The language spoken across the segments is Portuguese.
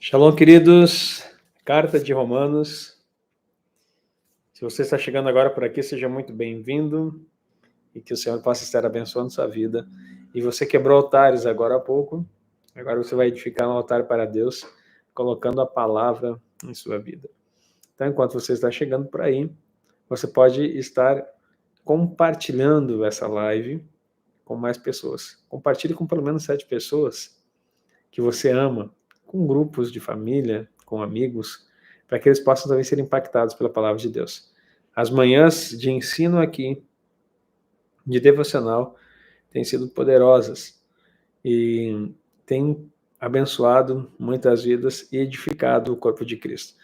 Shalom, queridos. Carta de Romanos. Se você está chegando agora por aqui, seja muito bem-vindo e que o Senhor possa estar abençoando sua vida. E você quebrou altares agora há pouco, agora você vai edificar um altar para Deus, colocando a palavra em sua vida. Então, enquanto você está chegando por aí, você pode estar compartilhando essa live com mais pessoas. Compartilhe com pelo menos 7 pessoas que você ama, com grupos de família, com amigos, para que eles possam também ser impactados pela palavra de Deus. As manhãs de ensino aqui, de devocional, têm sido poderosas e têm abençoado muitas vidas e edificado o corpo de Cristo.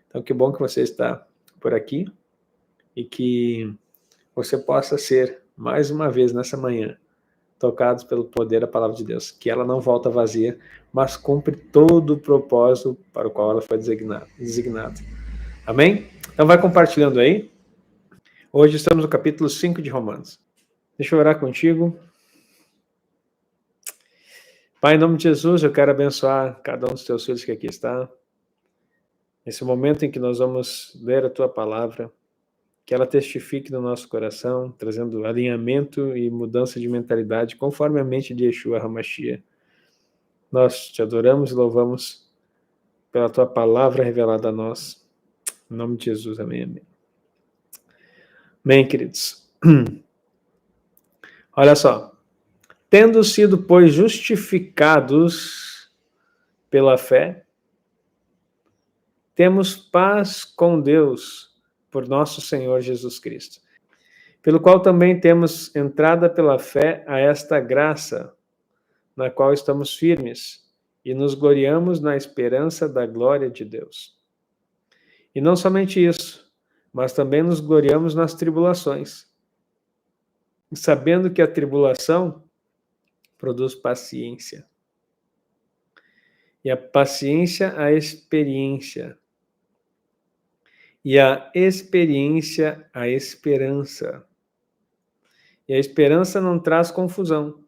Então, que bom que você está por aqui e que você possa ser, mais uma vez nessa manhã, tocados pelo poder da palavra de Deus, que ela não volta vazia, mas cumpre todo o propósito para o qual ela foi designada. Amém? Então vai compartilhando aí. Hoje estamos no capítulo 5 de Romanos. Deixa eu orar contigo. Pai, em nome de Jesus, eu quero abençoar cada um dos teus filhos que aqui está. Nesse momento em que nós vamos ler a tua palavra, que ela testifique no nosso coração, trazendo alinhamento e mudança de mentalidade, conforme a mente de Yeshua HaMashiach. Nós te adoramos e louvamos pela tua palavra revelada a nós. Em nome de Jesus, amém, amém. Amém, queridos. Olha só. Tendo sido, pois, justificados pela fé, temos paz com Deus por nosso Senhor Jesus Cristo, pelo qual também temos entrada pela fé a esta graça, na qual estamos firmes e nos gloriamos na esperança da glória de Deus. E não somente isso, mas também nos gloriamos nas tribulações, sabendo que a tribulação produz paciência. E a paciência, a experiência. E a experiência, a esperança. E a esperança não traz confusão,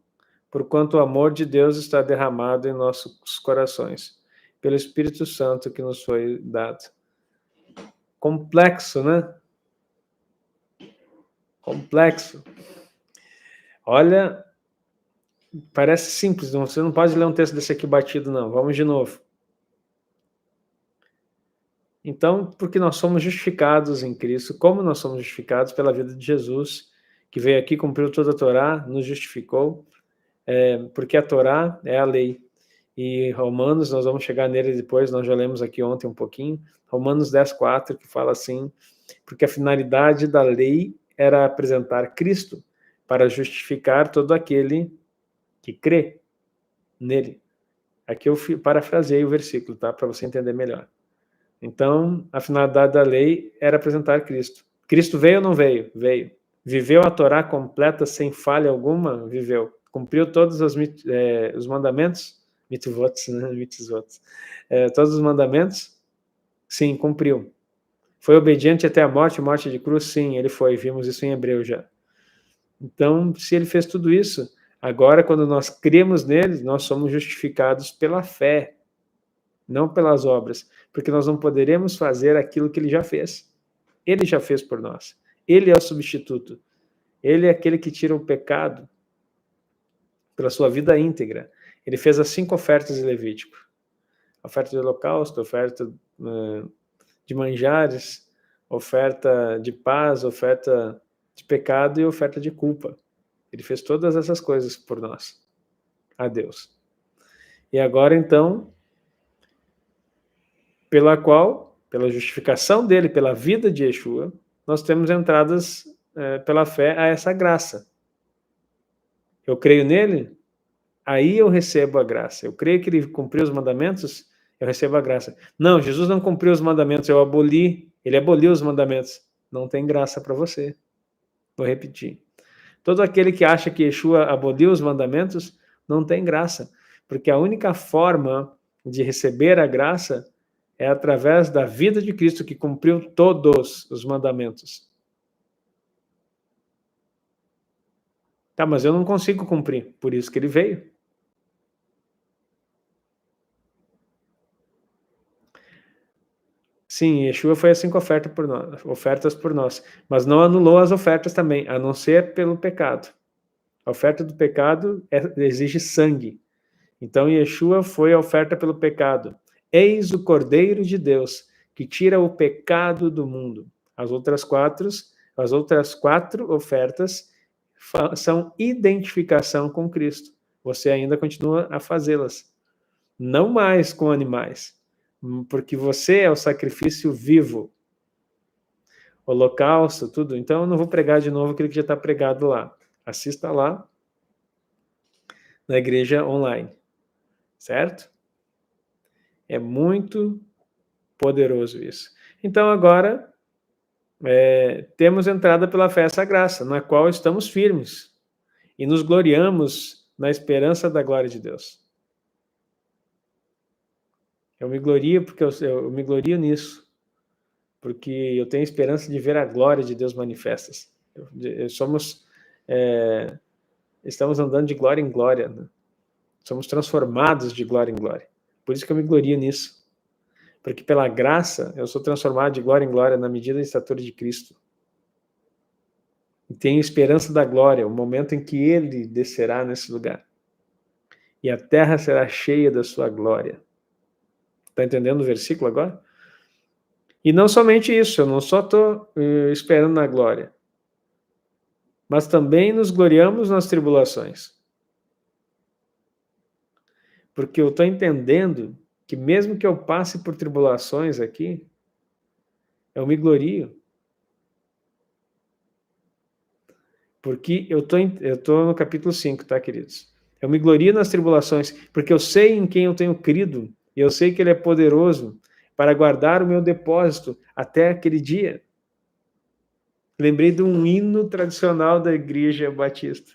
porquanto o amor de Deus está derramado em nossos corações, pelo Espírito Santo que nos foi dado. Complexo, né? Complexo. Olha, parece simples, você não pode ler um texto desse aqui batido, não. Vamos de novo. Então, porque nós somos justificados em Cristo, como nós somos justificados pela vida de Jesus, que veio aqui, cumpriu toda a Torá, nos justificou, porque a Torá é a lei. E Romanos, nós vamos chegar nele depois, nós já lemos aqui ontem um pouquinho, Romanos 10:4, que fala assim, porque a finalidade da lei era apresentar Cristo para justificar todo aquele que crê nele. Aqui eu parafraseei o versículo, tá? Para você entender melhor. Então, a finalidade da lei era apresentar Cristo. Cristo veio ou não veio? Veio. Viveu a Torá completa sem falha alguma? Viveu. Cumpriu todos os mandamentos? Mitzvot, né? Mitzvot. Todos os mandamentos? Sim, cumpriu. Foi obediente até a morte de cruz? Sim, ele foi. Vimos isso em Hebreu já. Então, se ele fez tudo isso, agora, quando nós cremos nele, nós somos justificados pela fé, não pelas obras, porque nós não poderemos fazer aquilo que ele já fez. Ele já fez por nós. Ele é o substituto. Ele é aquele que tira o pecado pela sua vida íntegra. Ele fez as 5 ofertas de Levítico. Oferta de holocausto, oferta de manjares, oferta de paz, oferta de pecado e oferta de culpa. Ele fez todas essas coisas por nós, a Deus. E agora, então, pela justificação dele, pela vida de Yeshua, nós temos entradas pela fé a essa graça. Eu creio nele, aí eu recebo a graça. Eu creio que ele cumpriu os mandamentos, eu recebo a graça. Não, Jesus não cumpriu os mandamentos, ele aboliu os mandamentos. Não tem graça para você. Vou repetir. Todo aquele que acha que Yeshua aboliu os mandamentos, não tem graça, porque a única forma de receber a graça é através da vida de Cristo, que cumpriu todos os mandamentos. Tá, mas eu não consigo cumprir, por isso que ele veio. Sim, Yeshua foi assim com ofertas por nós, mas não anulou as ofertas também, a não ser pelo pecado. A oferta do pecado exige sangue. Então Yeshua foi a oferta pelo pecado. Eis o Cordeiro de Deus, que tira o pecado do mundo. As outras quatro ofertas são identificação com Cristo. Você ainda continua a fazê-las. Não mais com animais, porque você é o sacrifício vivo. Holocausto, tudo. Então eu não vou pregar de novo aquilo que já está pregado lá. Assista lá na igreja online. Certo? É muito poderoso isso. Então agora temos entrada pela fé a essa graça, na qual estamos firmes e nos gloriamos na esperança da glória de Deus. Eu me glorio porque eu me glorio nisso, porque eu tenho esperança de ver a glória de Deus manifestas. Estamos andando de glória em glória, né? Somos transformados de glória em glória. Por isso que eu me glorio nisso. Porque pela graça eu sou transformado de glória em glória na medida da estatura de Cristo. E tenho esperança da glória, o momento em que Ele descerá nesse lugar. E a terra será cheia da sua glória. Está entendendo o versículo agora? E não somente isso, eu não só estou esperando na glória, mas também nos gloriamos nas tribulações. Porque eu estou entendendo que mesmo que eu passe por tribulações aqui, eu me glorio. Porque eu tô no capítulo 5, tá, queridos? Eu me glorio nas tribulações, porque eu sei em quem eu tenho crido, e eu sei que Ele é poderoso para guardar o meu depósito até aquele dia. Lembrei de um hino tradicional da Igreja Batista,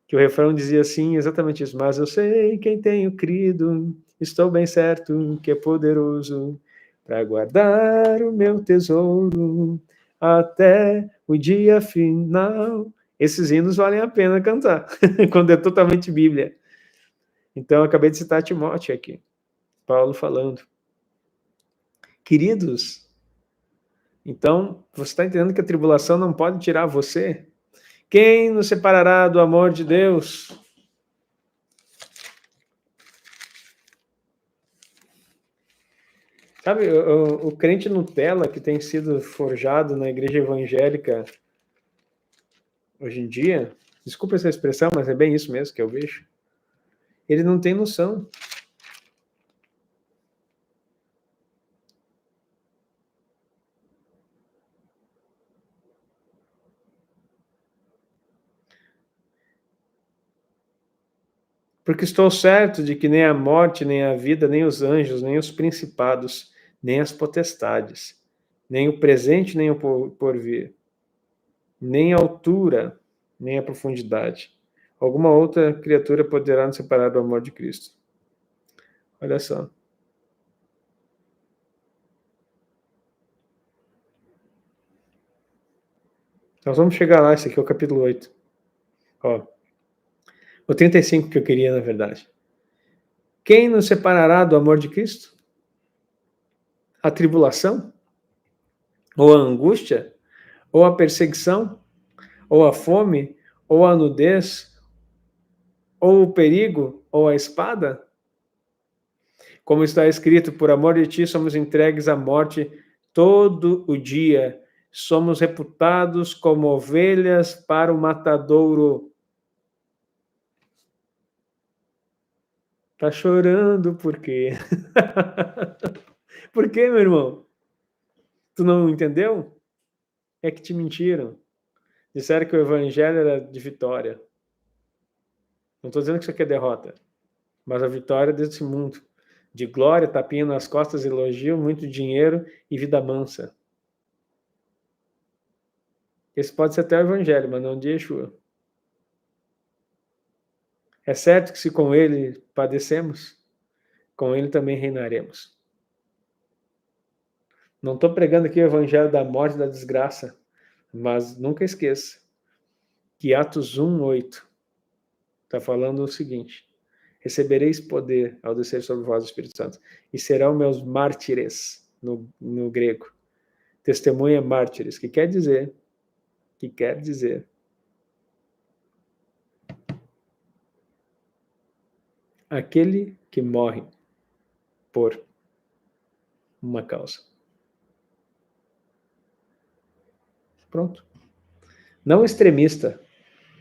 que o refrão dizia assim, exatamente isso: mas eu sei em quem tenho crido, estou bem certo que é poderoso para guardar o meu tesouro até o dia final. Esses hinos valem a pena cantar, quando é totalmente Bíblia. Então, eu acabei de citar Timóteo aqui, Paulo falando. Queridos, então, você está entendendo que a tribulação não pode tirar você? Quem nos separará do amor de Deus? Sabe, o crente Nutella que tem sido forjado na igreja evangélica hoje em dia, desculpa essa expressão, mas é bem isso mesmo que eu vejo. Ele não tem noção. Porque estou certo de que nem a morte, nem a vida, nem os anjos, nem os principados, nem as potestades, nem o presente, nem o porvir, nem a altura, nem a profundidade, alguma outra criatura poderá nos separar do amor de Cristo. Olha só. Nós vamos chegar lá, esse aqui é o capítulo 8. Ó, o 35 que eu queria, na verdade. Quem nos separará do amor de Cristo? A tribulação? Ou a angústia? Ou a perseguição? Ou a fome? Ou a nudez? Ou o perigo? Ou a espada? Como está escrito, por amor de ti somos entregues à morte todo o dia. Somos reputados como ovelhas para o matadouro. Tá chorando por quê? Por quê, meu irmão? Tu não entendeu? É que te mentiram. Disseram que o evangelho era de vitória. Não estou dizendo que isso aqui é derrota, mas a vitória desse mundo. De glória, tapinha nas costas, elogio, muito dinheiro e vida mansa. Esse pode ser até o evangelho, mas não de Yeshua. É certo que se com ele padecemos, com ele também reinaremos. Não estou pregando aqui o evangelho da morte e da desgraça, mas nunca esqueça que Atos 1:8 está falando o seguinte: recebereis poder ao descer sobre vós o Espírito Santo, e serão meus mártires no grego. Testemunha mártires, que quer dizer aquele que morre por uma causa. Pronto. Não extremista.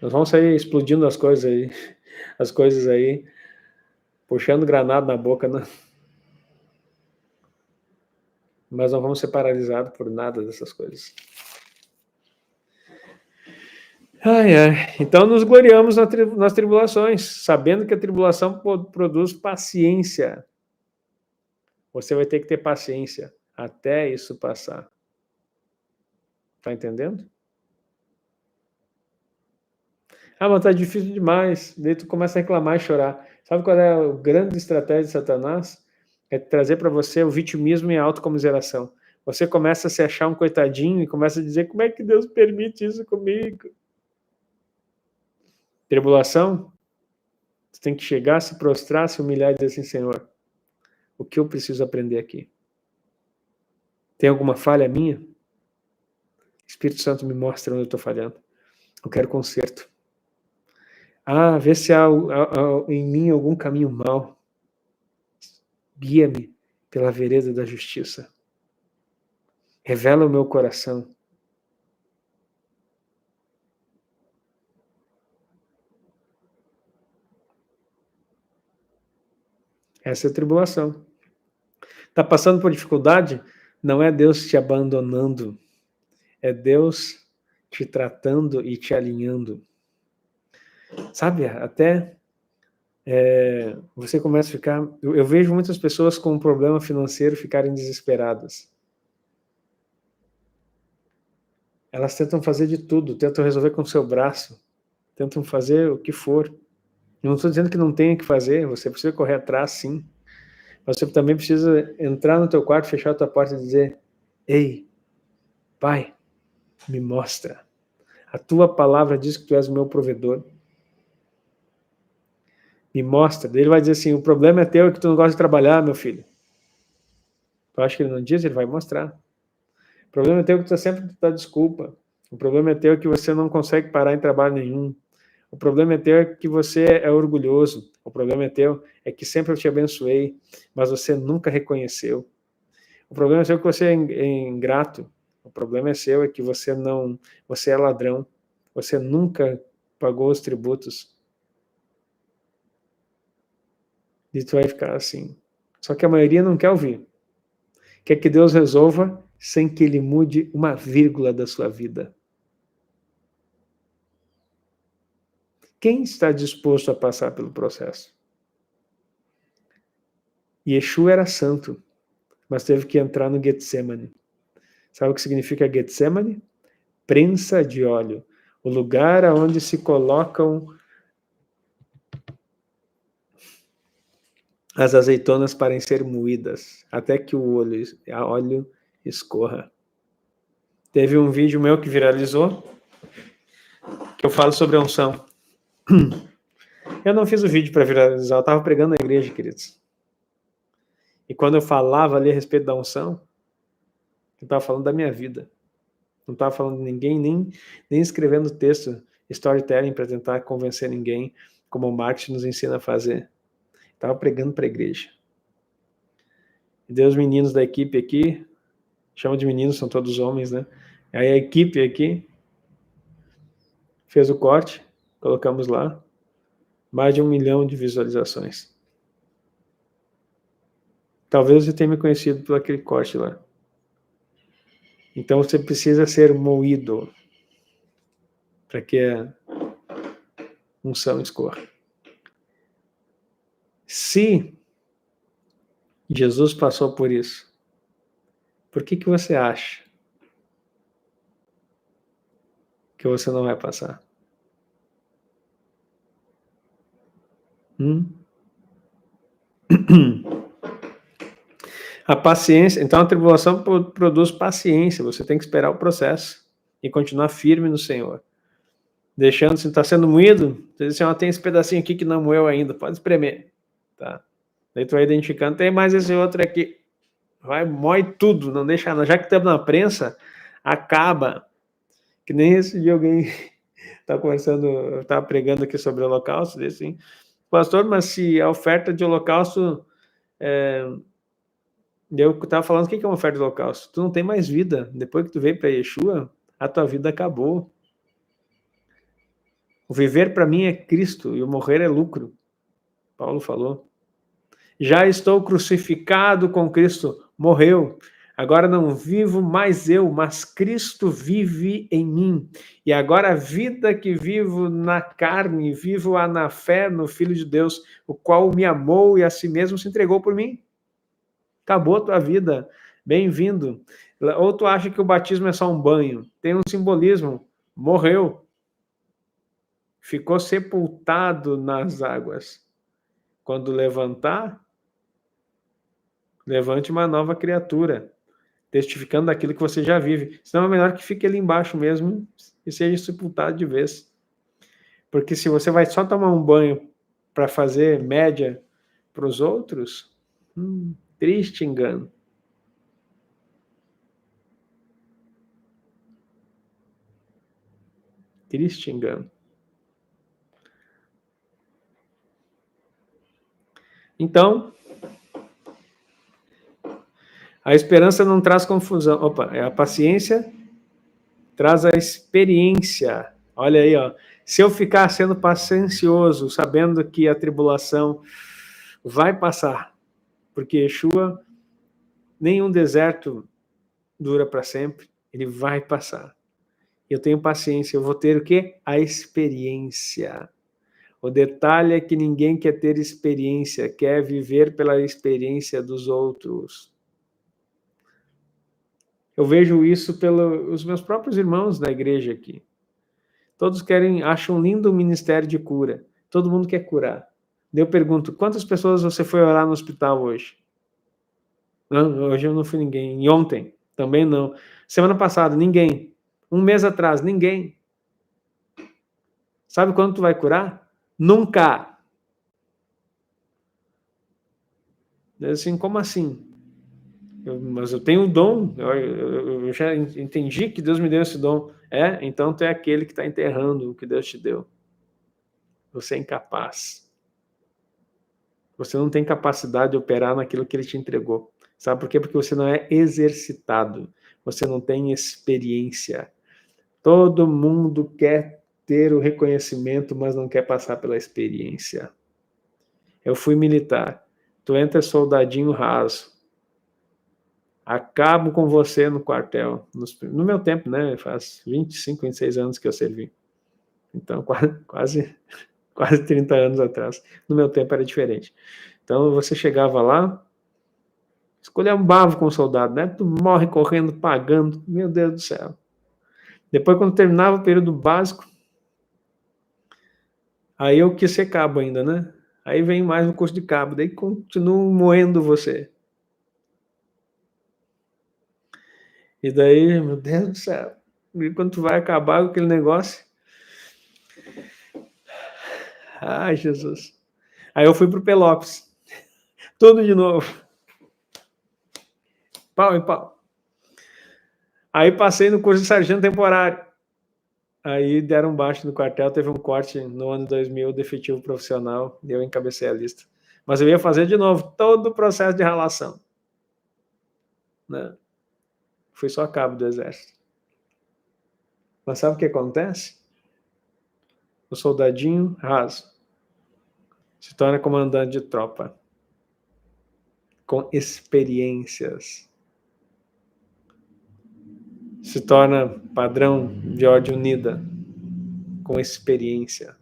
Nós vamos sair explodindo as coisas aí, puxando granada na boca, não. Mas não vamos ser paralisados por nada dessas coisas. Então nos gloriamos nas tribulações, sabendo que a tribulação produz paciência. Você vai ter que ter paciência até isso passar. Tá entendendo? Mas tá difícil demais. Daí tu começa a reclamar e chorar. Sabe qual é a grande estratégia de Satanás? É trazer para você o vitimismo e a autocomiseração. Você começa a se achar um coitadinho e começa a dizer, como é que Deus permite isso comigo? Tribulação? Você tem que chegar, se prostrar, se humilhar e dizer assim, Senhor, o que eu preciso aprender aqui? Tem alguma falha minha? Espírito Santo me mostra onde eu estou falhando. Eu quero conserto. Vê se há em mim algum caminho mau. Guia-me pela vereda da justiça. Revela o meu coração. Essa é a tribulação. Está passando por dificuldade? Não é Deus te abandonando. É Deus te tratando e te alinhando. Sabe, até você começa a ficar... Eu vejo muitas pessoas com um problema financeiro ficarem desesperadas. Elas tentam fazer de tudo, tentam resolver com o seu braço, tentam fazer o que for. Eu não estou dizendo que não tenha que fazer, você precisa correr atrás, sim. Mas você também precisa entrar no teu quarto, fechar a tua porta e dizer, ei, Pai, me mostra. A tua palavra diz que tu és o meu provedor. Me mostra. Daí ele vai dizer assim, o problema é teu, é que tu não gosta de trabalhar, meu filho. Tu acha que ele não diz? Ele vai mostrar. O problema é teu que tu sempre dá desculpa. O problema é teu que você não consegue parar em trabalho nenhum. O problema é teu é que você é orgulhoso. O problema é teu é que sempre eu te abençoei, mas você nunca reconheceu. O problema é seu que você é ingrato. O problema é seu é que você é ladrão. Você nunca pagou os tributos. E tu vai ficar assim. Só que a maioria não quer ouvir. Quer que Deus resolva sem que ele mude uma vírgula da sua vida. Quem está disposto a passar pelo processo? Yeshua era santo, mas teve que entrar no Getsemane. Sabe o que significa Getsemane? Prensa de óleo. O lugar onde se colocam as azeitonas para ser moídas, até que o óleo escorra. Teve um vídeo meu que viralizou, que eu falo sobre a unção. Eu não fiz o vídeo para viralizar, eu estava pregando na igreja, queridos. E quando eu falava ali a respeito da unção, eu estava falando da minha vida. Não estava falando de ninguém, nem escrevendo texto, storytelling para tentar convencer ninguém, como o marketing nos ensina a fazer. Estava pregando para a igreja. E daí os meninos da equipe aqui, chama de meninos, são todos homens, né? Aí a equipe aqui fez o corte, colocamos lá, mais de 1 milhão de visualizações. Talvez você tenha me conhecido por aquele corte lá. Então você precisa ser moído para que a unção escorra. Se Jesus passou por isso, por que você acha que você não vai passar? A paciência, então a tribulação produz paciência, você tem que esperar o processo e continuar firme no Senhor. Deixando, se está sendo moído, você diz assim, tem esse pedacinho aqui que não moeu ainda, pode espremer. Tá? Daí tu vai identificando, tem mais esse outro aqui. vai, mói tudo, não deixa nada. Já que estamos na prensa, acaba. Que nem esse dia alguém estava conversando, eu estava pregando aqui sobre o holocausto, disse assim, pastor, mas se a oferta de holocausto, eu estava falando, o que é uma oferta de holocausto? Tu não tem mais vida, depois que tu veio para Yeshua, a tua vida acabou. O viver para mim é Cristo e o morrer é lucro, Paulo falou. Já estou crucificado com Cristo, morreu. Agora não vivo mais eu, mas Cristo vive em mim. E agora a vida que vivo na carne, vivo-a na fé no Filho de Deus, o qual me amou e a si mesmo se entregou por mim. Acabou a tua vida. Bem-vindo. Ou tu acha que o batismo é só um banho? Tem um simbolismo. Morreu. Ficou sepultado nas águas. Quando levantar, levante uma nova criatura, testificando daquilo que você já vive. Senão é melhor que fique ali embaixo mesmo e seja sepultado de vez. Porque se você vai só tomar um banho para fazer média para os outros, triste engano. Triste engano. Então, a esperança não traz confusão. A paciência traz a experiência. Olha aí, ó. Se eu ficar sendo paciencioso, sabendo que a tribulação vai passar, porque Yeshua, nenhum deserto dura para sempre, ele vai passar. Eu tenho paciência, eu vou ter o quê? A experiência. O detalhe é que ninguém quer ter experiência, quer viver pela experiência dos outros. Eu vejo isso pelos meus próprios irmãos da igreja aqui. Todos acham lindo o ministério de cura. Todo mundo quer curar. Eu pergunto, quantas pessoas você foi orar no hospital hoje? Não, hoje eu não fui ninguém. E ontem? Também não. Semana passada, ninguém. Um mês atrás, ninguém. Sabe quando tu vai curar? Nunca. Assim, como assim? Mas eu tenho um dom, eu já entendi que Deus me deu esse dom. Então tu é aquele que está enterrando o que Deus te deu. Você é incapaz. Você não tem capacidade de operar naquilo que Ele te entregou. Sabe por quê? Porque você não é exercitado. Você não tem experiência. Todo mundo quer ter o reconhecimento, mas não quer passar pela experiência. Eu fui militar. Tu entra soldadinho raso. Acabo com você no quartel. No meu tempo, né? Faz 25, 26 anos que eu servi. Então, quase 30 anos atrás. No meu tempo era diferente. Então, você chegava lá, esculhambava com o soldado, né? Tu morre correndo, pagando. Meu Deus do céu. Depois, quando terminava o período básico, aí eu quis ser cabo ainda, né? Aí vem mais um curso de cabo, daí continuo moendo você. E daí, meu Deus do céu, e quando tu vai acabar com aquele negócio? Ai, Jesus. Aí eu fui pro Pelópolis. Tudo de novo. Pau em pau. Aí passei no curso de sargento temporário. Aí deram baixo no quartel, teve um corte no ano 2000, definitivo profissional, e eu encabecei a lista. Mas eu ia fazer de novo todo o processo de relação. Né? Fui só cabo do exército. Mas sabe o que acontece? O soldadinho raso se torna comandante de tropa, com experiências. Se torna padrão de ordem unida, com experiência.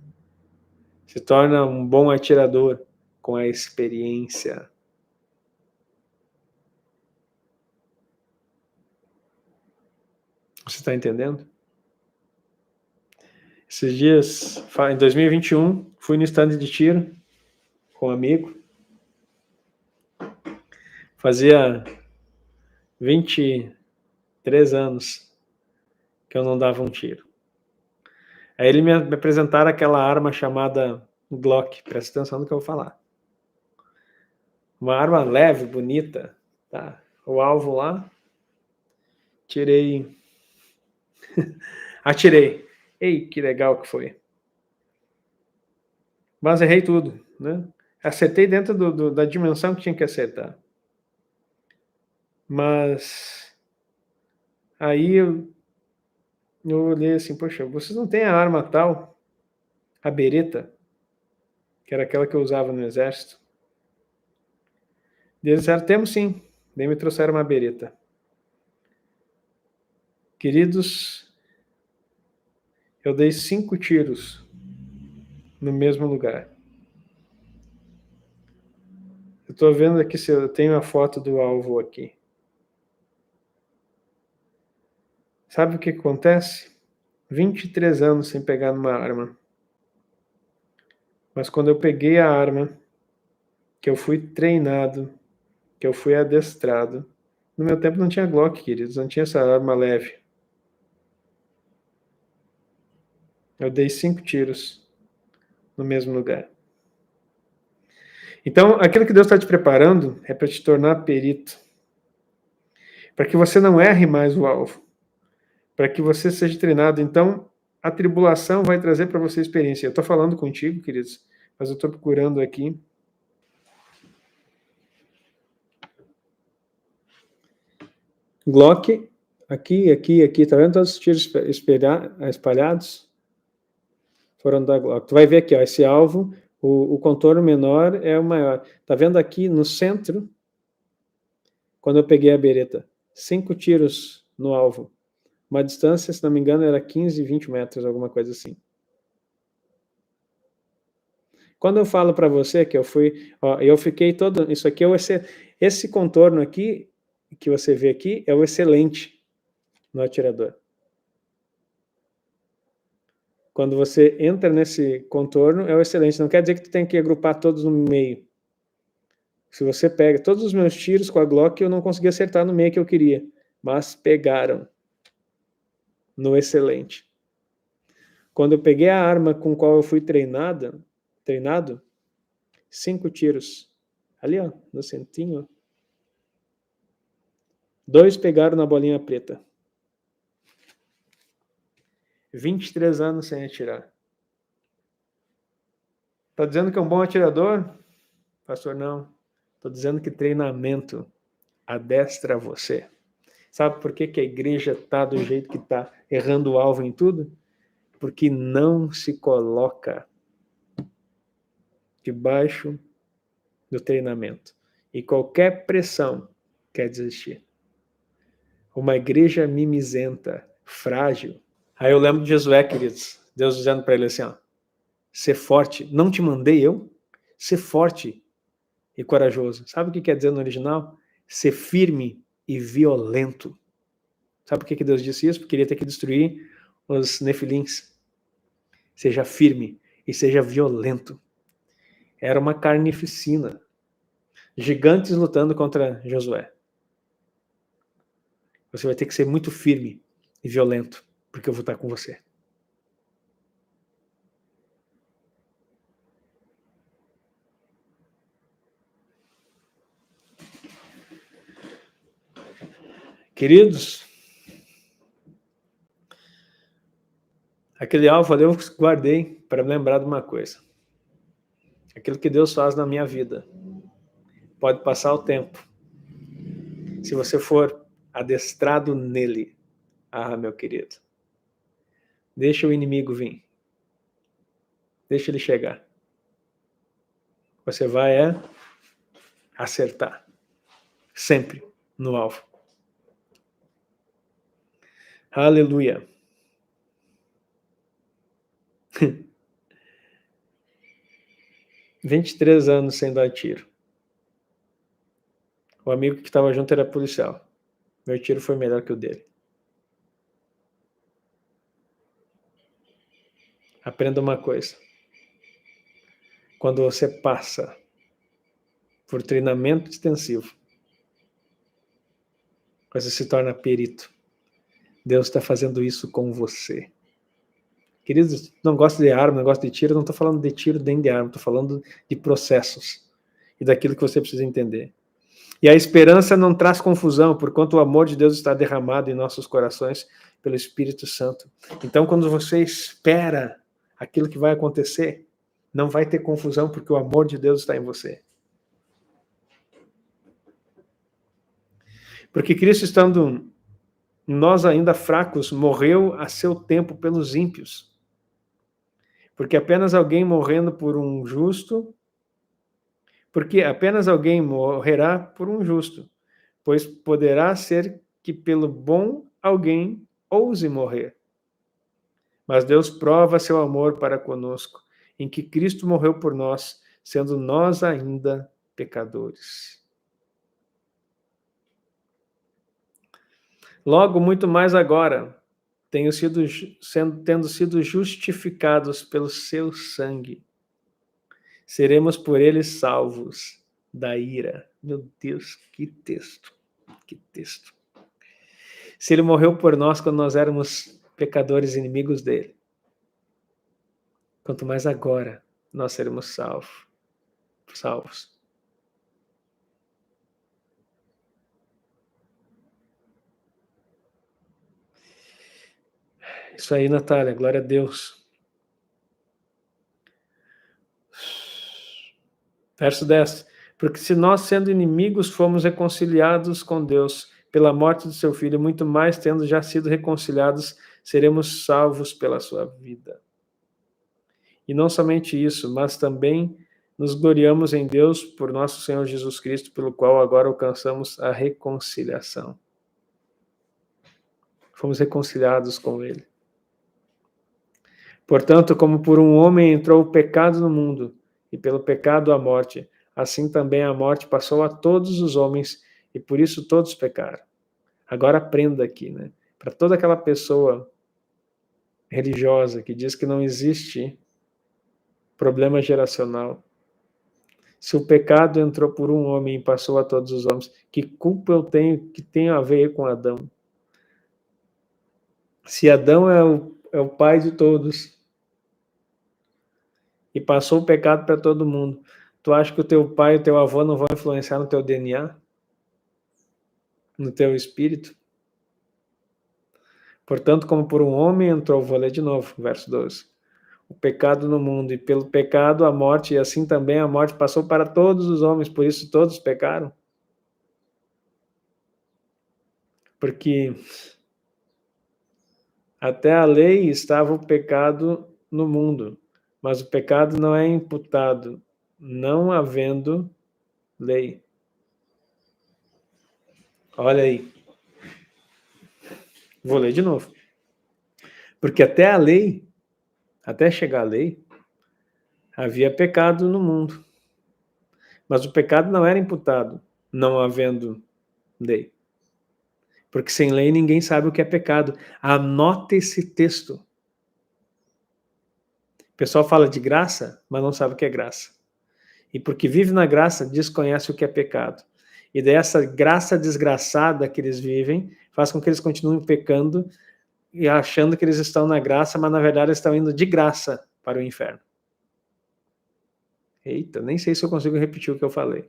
Se torna um bom atirador, com a experiência. Você está entendendo? Esses dias, em 2021, fui no stand de tiro com um amigo. Fazia 23 anos que eu não dava um tiro. Aí ele me apresentaram aquela arma chamada Glock. Presta atenção no que eu vou falar. Uma arma leve, bonita, tá? o alvo lá, tirei, atirei. Ei, que legal que foi. Mas errei tudo, né? Acertei dentro da dimensão que tinha que acertar. Mas aí eu olhei assim, poxa, vocês não têm a arma tal, a bereta, que era aquela que eu usava no exército? Eles disseram, temos sim. Daí me trouxeram uma bereta. Queridos, eu dei 5 tiros no mesmo lugar. Eu estou vendo aqui se eu tenho a foto do alvo aqui. Sabe o que acontece? 23 anos sem pegar numa arma. Mas quando eu peguei a arma, que eu fui treinado, que eu fui adestrado, no meu tempo não tinha Glock, queridos, não tinha essa arma leve. Eu dei 5 tiros no mesmo lugar. Então, aquilo que Deus está te preparando é para te tornar perito. Para que você não erre mais o alvo. Para que você seja treinado. Então, a tribulação vai trazer para você experiência. Eu estou falando contigo, queridos, mas eu estou procurando aqui. Glock, aqui, tá vendo todos os tiros espalhados? Foram da Glock. Tu vai ver aqui, ó, esse alvo, o contorno menor é o maior. Tá vendo aqui no centro, quando eu peguei a bereta, 5 tiros no alvo. Uma distância, se não me engano, era 15, 20 metros, alguma coisa assim. Quando eu falo para você que eu fui, ó, eu fiquei todo, isso aqui é esse contorno aqui, que você vê aqui, é o excelente no atirador. Quando você entra nesse contorno, é o excelente. Não quer dizer que tu tem que agrupar todos no meio. Se você pega todos os meus tiros com a Glock, eu não consegui acertar no meio que eu queria, mas pegaram no excelente. Quando eu peguei a arma com qual eu fui treinado, 5 tiros. Ali, ó, no centinho. 2 pegaram na bolinha preta. 23 anos sem atirar. Tá dizendo que é um bom atirador? Pastor, não. Tô dizendo que treinamento adestra você. Sabe por que a igreja tá do jeito que tá, errando o alvo em tudo? Porque não se coloca debaixo do treinamento. E qualquer pressão quer desistir. Uma igreja mimizenta, frágil. Aí eu lembro de Josué, queridos. Deus dizendo para ele assim, ó, ser forte, não te mandei eu? Ser forte e corajoso. Sabe o que quer dizer no original? Ser firme e violento. Sabe por que Deus disse isso? Porque ele ia ter que destruir os nefilins. Seja firme e seja violento. Era uma carnificina. Gigantes lutando contra Josué. Você vai ter que ser muito firme e violento, porque eu vou estar com você. Queridos, aquele alvo ali eu guardei para me lembrar de uma coisa. Aquilo que Deus faz na minha vida. Pode passar o tempo. Se você for adestrado nele, meu querido, deixa o inimigo vir. Deixa ele chegar. Você vai acertar. Sempre no alvo. Aleluia. – 23 anos sem dar tiro. O amigo que estava junto era policial. Meu tiro foi melhor que o dele. Aprenda uma coisa. Quando você passa por treinamento extensivo, você se torna perito. Deus está fazendo isso com você. Queridos, não gosto de arma, não gosto de tiro, não estou falando de tiro nem de arma, estou falando de processos e daquilo que você precisa entender. E a esperança não traz confusão, porquanto o amor de Deus está derramado em nossos corações pelo Espírito Santo. Então, quando você espera aquilo que vai acontecer, não vai ter confusão, porque o amor de Deus está em você. Porque Cristo, estando nós ainda fracos, morreu a seu tempo pelos ímpios. Porque apenas alguém morrendo por um justo, porque apenas alguém morrerá por um justo, pois poderá ser que pelo bom alguém ouse morrer. Mas Deus prova seu amor para conosco, em que Cristo morreu por nós, sendo nós ainda pecadores. Logo, muito mais agora, tendo sido justificados pelo seu sangue, seremos por ele salvos da ira. Meu Deus, que texto, que texto. Se ele morreu por nós quando nós éramos pecadores, inimigos dele, quanto mais agora nós seremos salvos. Isso aí, Natália, glória a Deus. Verso 10. Porque se nós, sendo inimigos, fomos reconciliados com Deus pela morte de seu Filho, muito mais, tendo já sido reconciliados, seremos salvos pela sua vida. E não somente isso, mas também nos gloriamos em Deus por nosso Senhor Jesus Cristo, pelo qual agora alcançamos a reconciliação. Fomos reconciliados com Ele. Portanto, como por um homem entrou o pecado no mundo, e pelo pecado a morte, assim também a morte passou a todos os homens, e por isso todos pecaram. Agora aprenda aqui, né? Para toda aquela pessoa religiosa que diz que não existe problema geracional, se o pecado entrou por um homem e passou a todos os homens, que culpa eu tenho que tem a ver com Adão? Se Adão é o pai de todos e passou o pecado para todo mundo, tu acha que o teu pai e o teu avô não vão influenciar no teu DNA? No teu espírito? Portanto, como por um homem entrou, vou ler de novo, verso 12, o pecado no mundo, e pelo pecado a morte, e assim também a morte passou para todos os homens, por isso todos pecaram. Porque até a lei estava o pecado no mundo, mas o pecado não é imputado, não havendo lei. Olha aí. Vou ler de novo. Porque até a lei, até chegar a lei, havia pecado no mundo. Mas o pecado não era imputado, não havendo lei. Porque sem lei ninguém sabe o que é pecado. Anota esse texto. O pessoal fala de graça, mas não sabe o que é graça. E porque vive na graça, desconhece o que é pecado. E daí essa graça desgraçada que eles vivem faz com que eles continuem pecando e achando que eles estão na graça, mas na verdade eles estão indo de graça para o inferno. Eita, nem sei se eu consigo repetir o que eu falei.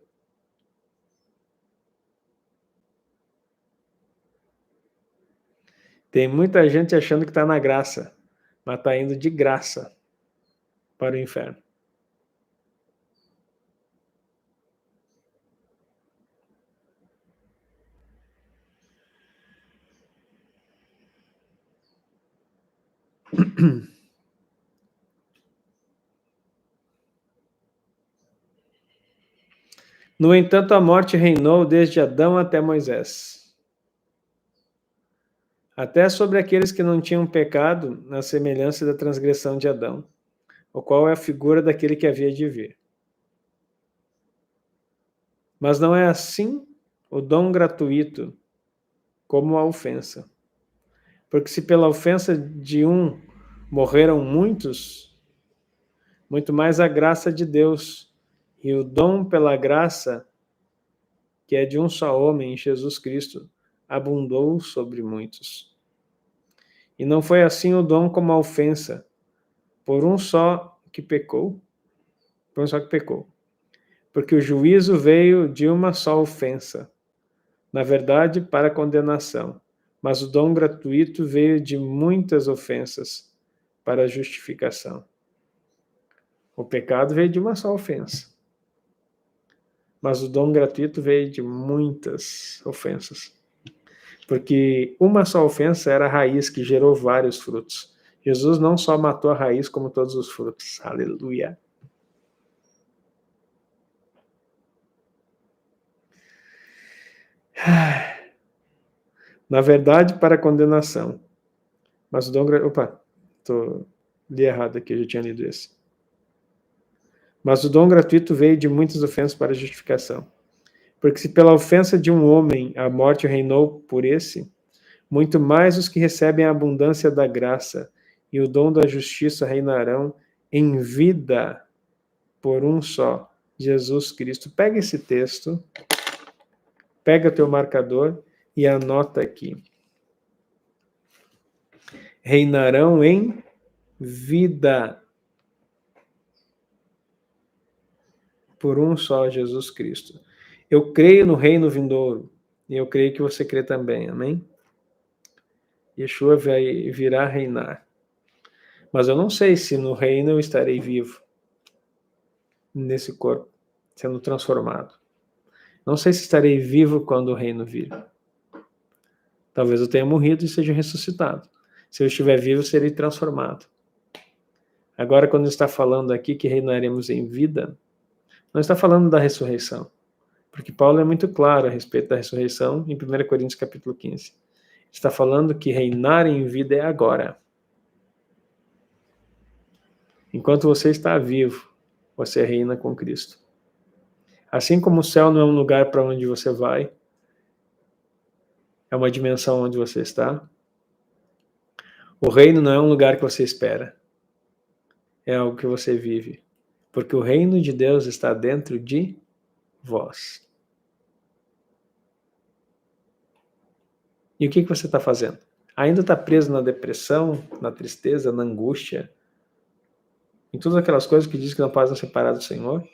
Tem muita gente achando que está na graça, mas está indo de graça para o inferno. No entanto, a morte reinou desde Adão até Moisés, até sobre aqueles que não tinham pecado, na semelhança da transgressão de Adão, o qual é a figura daquele que havia de vir. Mas não é assim o dom gratuito como a ofensa. Porque se pela ofensa de um morreram muitos, muito mais a graça de Deus e o dom pela graça, que é de um só homem, Jesus Cristo, abundou sobre muitos. E não foi assim o dom como a ofensa, por um só que pecou, porque o juízo veio de uma só ofensa, na verdade, para condenação, mas o dom gratuito veio de muitas ofensas, para a justificação. O pecado veio de uma só ofensa, mas o dom gratuito veio de muitas ofensas, porque uma só ofensa era a raiz que gerou vários frutos. Jesus não só matou a raiz, como todos os frutos. Aleluia! Na verdade, para condenação. Mas o dom... Opa, li errado aqui, eu já tinha lido esse. Mas o dom gratuito veio de muitas ofensas para a justificação. Porque se pela ofensa de um homem a morte reinou por esse, muito mais os que recebem a abundância da graça e o dom da justiça reinarão em vida por um só, Jesus Cristo. Pega esse texto, pega teu marcador e anota aqui. Reinarão em vida por um só, Jesus Cristo. Eu creio no reino vindouro e eu creio que você crê também, amém? Yeshua virá reinar. Mas eu não sei se no reino eu estarei vivo, nesse corpo, sendo transformado. Não sei se estarei vivo quando o reino vir. Talvez eu tenha morrido e seja ressuscitado. Se eu estiver vivo, serei transformado. Agora, quando está falando aqui que reinaremos em vida, não está falando da ressurreição. Porque Paulo é muito claro a respeito da ressurreição em 1 Coríntios capítulo 15. Está falando que reinar em vida é agora. Enquanto você está vivo, você reina com Cristo. Assim como o céu não é um lugar para onde você vai, é uma dimensão onde você está. O reino não é um lugar que você espera, é algo que você vive. Porque o reino de Deus está dentro de vós. E o que você está fazendo? Ainda está preso na depressão, na tristeza, na angústia, em todas aquelas coisas que diz que não podem separar do Senhor?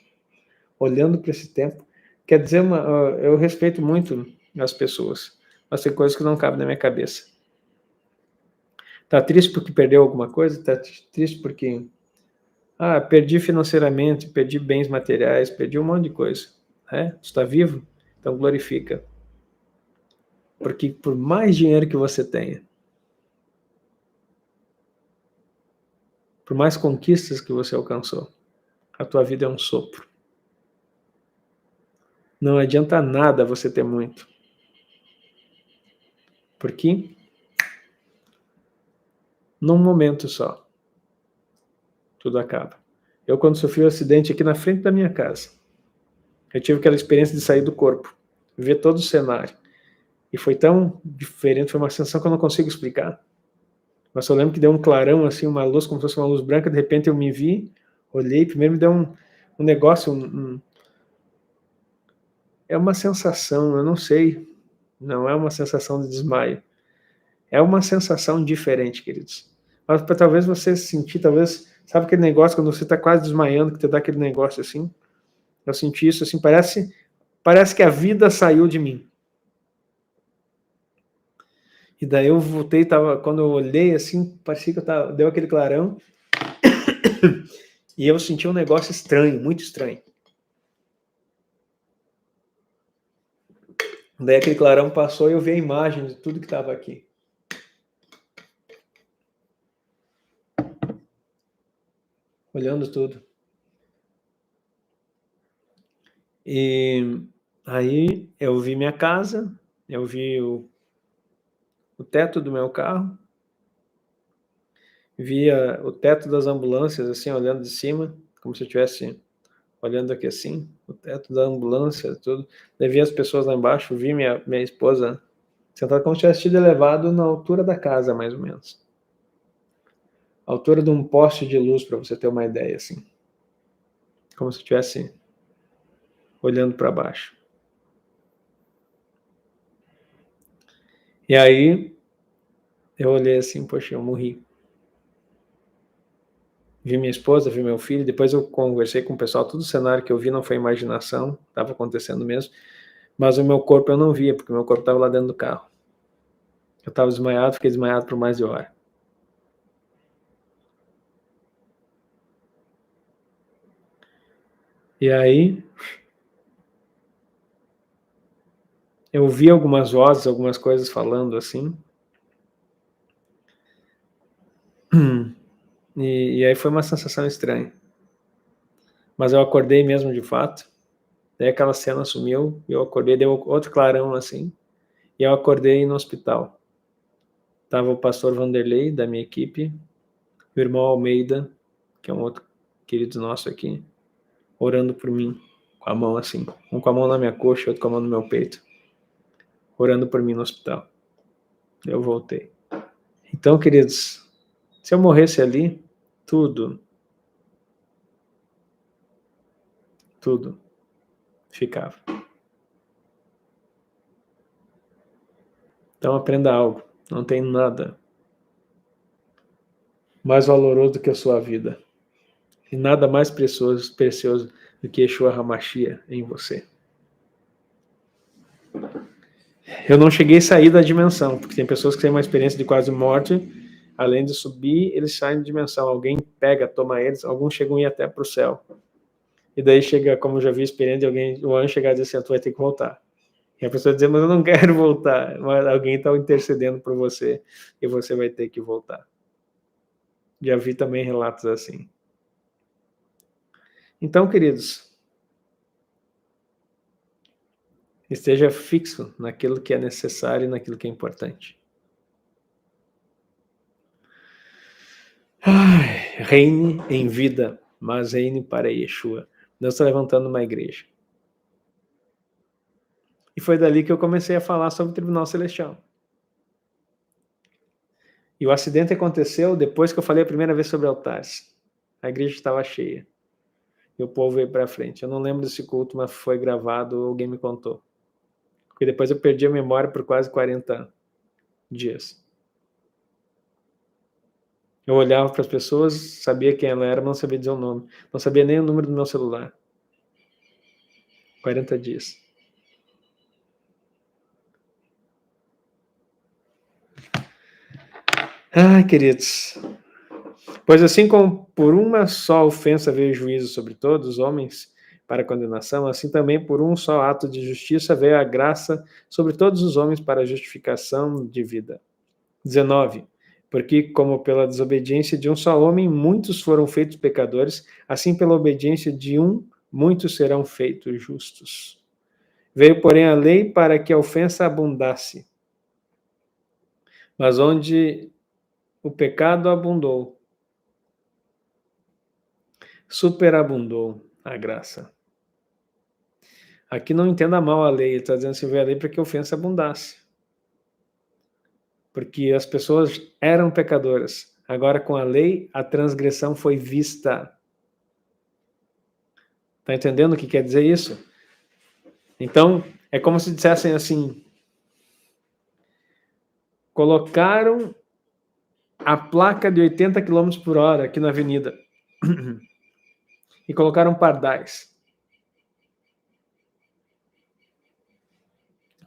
Olhando para esse tempo. Quer dizer, eu respeito muito as pessoas, mas tem coisas que não cabem na minha cabeça. Está triste porque perdeu alguma coisa? Está triste porque perdi financeiramente, perdi bens materiais, perdi um monte de coisa. Está vivo? Então glorifica. Porque por mais dinheiro que você tenha, por mais conquistas que você alcançou, a tua vida é um sopro. Não adianta nada você ter muito. Porque num momento só, tudo acaba. Eu, quando sofri um acidente aqui na frente da minha casa, eu tive aquela experiência de sair do corpo, ver todo o cenário. E foi tão diferente, foi uma sensação que eu não consigo explicar. Mas eu lembro que deu um clarão, assim, uma luz, como se fosse uma luz branca, de repente eu me vi, olhei, primeiro me deu um negócio, é uma sensação, eu não sei, não é uma sensação de desmaio. É uma sensação diferente, queridos. Mas para talvez você sentir, talvez, sabe aquele negócio quando você está quase desmaiando, que te dá aquele negócio assim? Eu senti isso, assim, parece que a vida saiu de mim. E daí eu voltei, quando eu olhei assim, parecia que deu aquele clarão. E eu senti um negócio estranho, muito estranho. Daí aquele clarão passou e eu vi a imagem de tudo que estava aqui. Olhando tudo. E aí eu vi minha casa, eu vi o teto do meu carro, via o teto das ambulâncias, assim, olhando de cima, como se eu estivesse olhando aqui assim, o teto da ambulância, tudo. Daí vi as pessoas lá embaixo, vi minha esposa sentada como se tivesse sido elevado na altura da casa, mais ou menos. A altura de um poste de luz, para você ter uma ideia, assim. Como se eu estivesse olhando para baixo. E aí, eu olhei assim, poxa, eu morri. Vi minha esposa, vi meu filho, depois eu conversei com o pessoal, todo o cenário que eu vi não foi imaginação, estava acontecendo mesmo, mas o meu corpo eu não via, porque o meu corpo estava lá dentro do carro. Eu estava desmaiado, fiquei desmaiado por mais de hora. E aí, eu vi algumas vozes, algumas coisas falando assim, e aí foi uma sensação estranha. Mas eu acordei mesmo de fato, daí aquela cena sumiu, eu acordei, deu outro clarão assim, e eu acordei no hospital. Tava o pastor Vanderlei, da minha equipe, o irmão Almeida, que é um outro querido nosso aqui, orando por mim, com a mão assim, um com a mão na minha coxa, outro com a mão no meu peito, orando por mim no hospital. Eu voltei. Então, queridos, se eu morresse ali, tudo ficava. Então aprenda algo, não tem nada mais valoroso do que a sua vida. E nada mais precioso do que Yeshua HaMashiach em você. Eu não cheguei a sair da dimensão, porque tem pessoas que têm uma experiência de quase morte, além de subir, eles saem de dimensão. Alguém pega, toma eles, alguns chegam a ir até para o céu. E daí chega, como eu já vi a experiência de alguém, o anjo chegar e dizer assim, tu vai ter que voltar. E a pessoa dizer, mas eu não quero voltar. Mas alguém está intercedendo por você e você vai ter que voltar. Já vi também relatos assim. Então, queridos, esteja fixo naquilo que é necessário e naquilo que é importante. Ai, reine em vida, mas reine para Yeshua. Deus está levantando uma igreja. E foi dali que eu comecei a falar sobre o Tribunal Celestial. E o acidente aconteceu depois que eu falei a primeira vez sobre altares. A igreja estava cheia. E o povo veio para frente. Eu não lembro desse culto, mas foi gravado, alguém me contou. Porque depois eu perdi a memória por quase 40 dias. Eu olhava para as pessoas, sabia quem ela era, mas não sabia dizer o nome. Não sabia nem o número do meu celular. 40 dias. Ai, queridos. Pois assim como por uma só ofensa veio juízo sobre todos os homens para condenação, assim também por um só ato de justiça veio a graça sobre todos os homens para a justificação de vida. 19. Porque, como pela desobediência de um só homem, muitos foram feitos pecadores, assim pela obediência de um, muitos serão feitos justos. Veio, porém, a lei para que a ofensa abundasse. Mas onde o pecado abundou, superabundou a graça. Aqui não entenda mal a lei, ele está dizendo assim, veio a lei para que a ofensa abundasse. Porque as pessoas eram pecadoras. Agora, com a lei, a transgressão foi vista. Está entendendo o que quer dizer isso? Então, é como se dissessem assim, colocaram a placa de 80 km por hora aqui na avenida e colocaram pardais.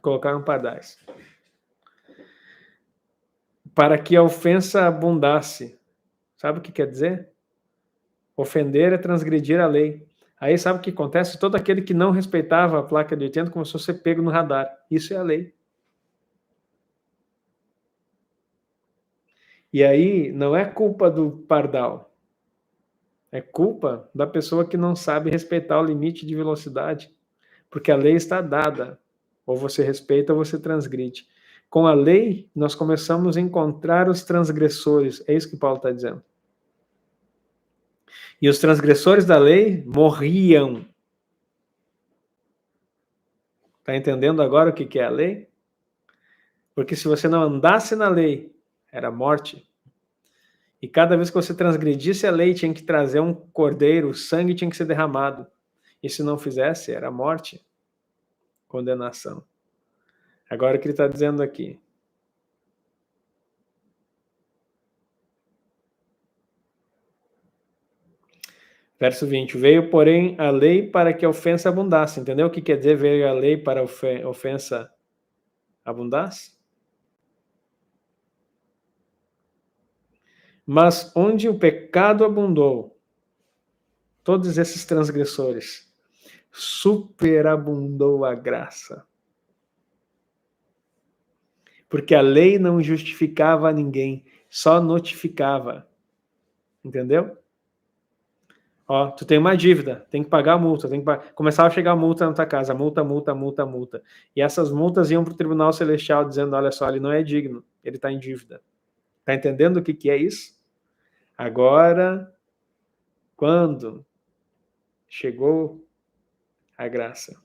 Colocaram pardais. Para que a ofensa abundasse. Sabe o que quer dizer? Ofender é transgredir a lei. Aí sabe o que acontece? Todo aquele que não respeitava a placa de 80 começou a ser pego no radar. Isso é a lei. E aí não é culpa do pardal. É culpa da pessoa que não sabe respeitar o limite de velocidade. Porque a lei está dada. Ou você respeita ou você transgride. Com a lei, nós começamos a encontrar os transgressores. É isso que Paulo está dizendo. E os transgressores da lei morriam. Está entendendo agora o que é a lei? Porque se você não andasse na lei, era morte. E cada vez que você transgredisse a lei, tinha que trazer um cordeiro, o sangue tinha que ser derramado. E se não fizesse, era morte, condenação. Agora o que ele está dizendo aqui? Verso 20. Veio, porém, a lei para que a ofensa abundasse. Entendeu o que quer dizer veio a lei para a ofensa abundasse? Mas onde o pecado abundou, todos esses transgressores, superabundou a graça. Porque a lei não justificava ninguém, só notificava. Entendeu? Ó, tu tem uma dívida, tem que pagar a multa, começava a chegar a multa na tua casa, multa. E essas multas iam para o tribunal celestial dizendo, olha só, ele não é digno, ele está em dívida. Tá entendendo o que é isso? Agora, quando chegou a graça.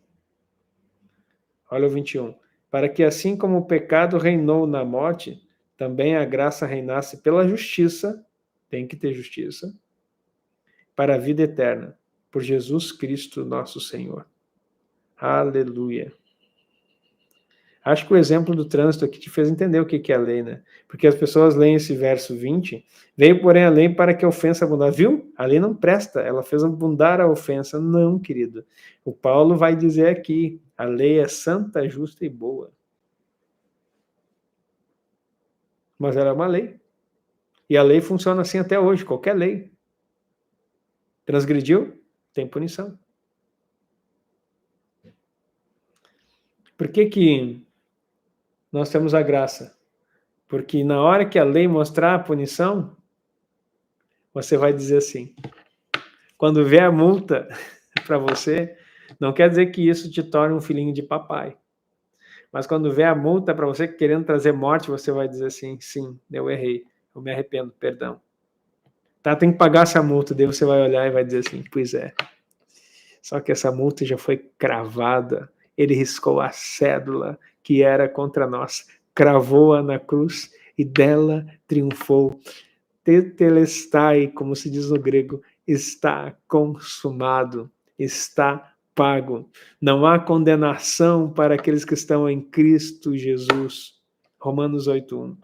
Olha o 21. Para que assim como o pecado reinou na morte, também a graça reinasse pela justiça, tem que ter justiça, para a vida eterna, por Jesus Cristo nosso Senhor. Aleluia. Acho que o exemplo do trânsito aqui te fez entender o que é a lei, né? Porque as pessoas leem esse verso 20, veio porém a lei para que a ofensa abundasse. Viu? A lei não presta, ela fez abundar a ofensa. Não, querido. O Paulo vai dizer aqui, a lei é santa, justa e boa. Mas ela é uma lei. E a lei funciona assim até hoje, qualquer lei. Transgrediu, tem punição. Por que nós temos a graça? Porque na hora que a lei mostrar a punição, você vai dizer assim, quando vier a multa para você, não quer dizer que isso te torne um filhinho de papai. Mas quando vier a multa para você querendo trazer morte, você vai dizer assim, sim, eu errei, eu me arrependo, perdão. Tá, tem que pagar essa multa, daí você vai olhar e vai dizer assim, pois é. Só que essa multa já foi cravada, ele riscou a cédula que era contra nós, cravou-a na cruz e dela triunfou. Tetelestai, como se diz no grego, está consumado, está pago. Não há condenação para aqueles que estão em Cristo Jesus. Romanos 8:1.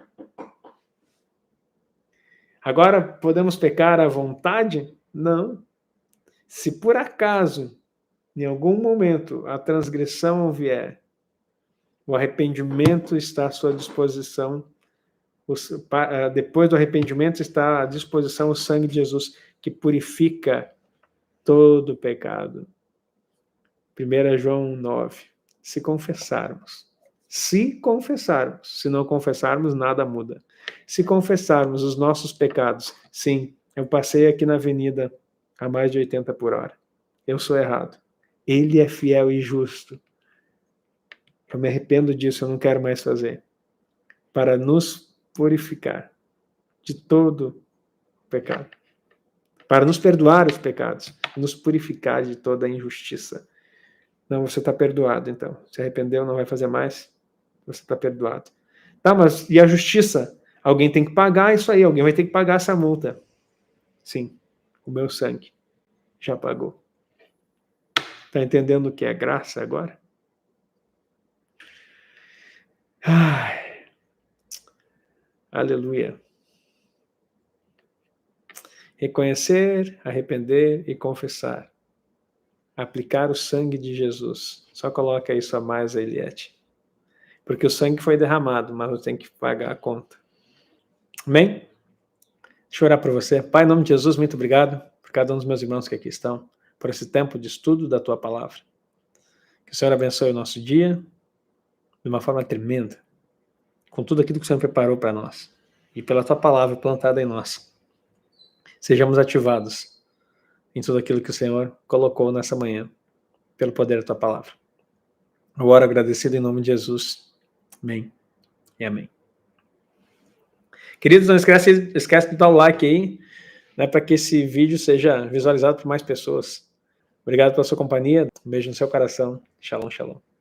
Agora, podemos pecar à vontade? Não. Se por acaso, em algum momento, a transgressão vier, o arrependimento está à sua disposição. Depois do arrependimento está à disposição o sangue de Jesus, que purifica todo o pecado. 1 João 9. Se confessarmos, se não confessarmos, nada muda. Se confessarmos os nossos pecados, sim, eu passei aqui na avenida a mais de 80 por hora. Eu sou errado. Ele é fiel e justo. Eu me arrependo disso, eu não quero mais fazer. Para nos purificar de todo pecado. Para nos perdoar os pecados, nos purificar de toda a injustiça. Não, você está perdoado, então. Se arrependeu, não vai fazer mais, você está perdoado. Tá, mas e a justiça? Alguém tem que pagar isso aí, alguém vai ter que pagar essa multa. Sim, o meu sangue já pagou. Está entendendo o que é graça agora? Ai, aleluia. Reconhecer, arrepender e confessar. Aplicar o sangue de Jesus. Só coloca isso a mais, Eliette. Porque o sangue foi derramado, mas eu tenho que pagar a conta. Amém? Deixa eu orar por você. Pai, em nome de Jesus, muito obrigado por cada um dos meus irmãos que aqui estão, por esse tempo de estudo da Tua Palavra. Que o Senhor abençoe o nosso dia de uma forma tremenda, com tudo aquilo que o Senhor preparou para nós. E pela Tua Palavra plantada em nós, sejamos ativados em tudo aquilo que o Senhor colocou nessa manhã, pelo poder da Tua Palavra. Eu oro agradecido em nome de Jesus. Amém e amém. Queridos, não esquece de dar o like aí, né, para que esse vídeo seja visualizado por mais pessoas. Obrigado pela sua companhia. Um beijo no seu coração. Shalom, shalom.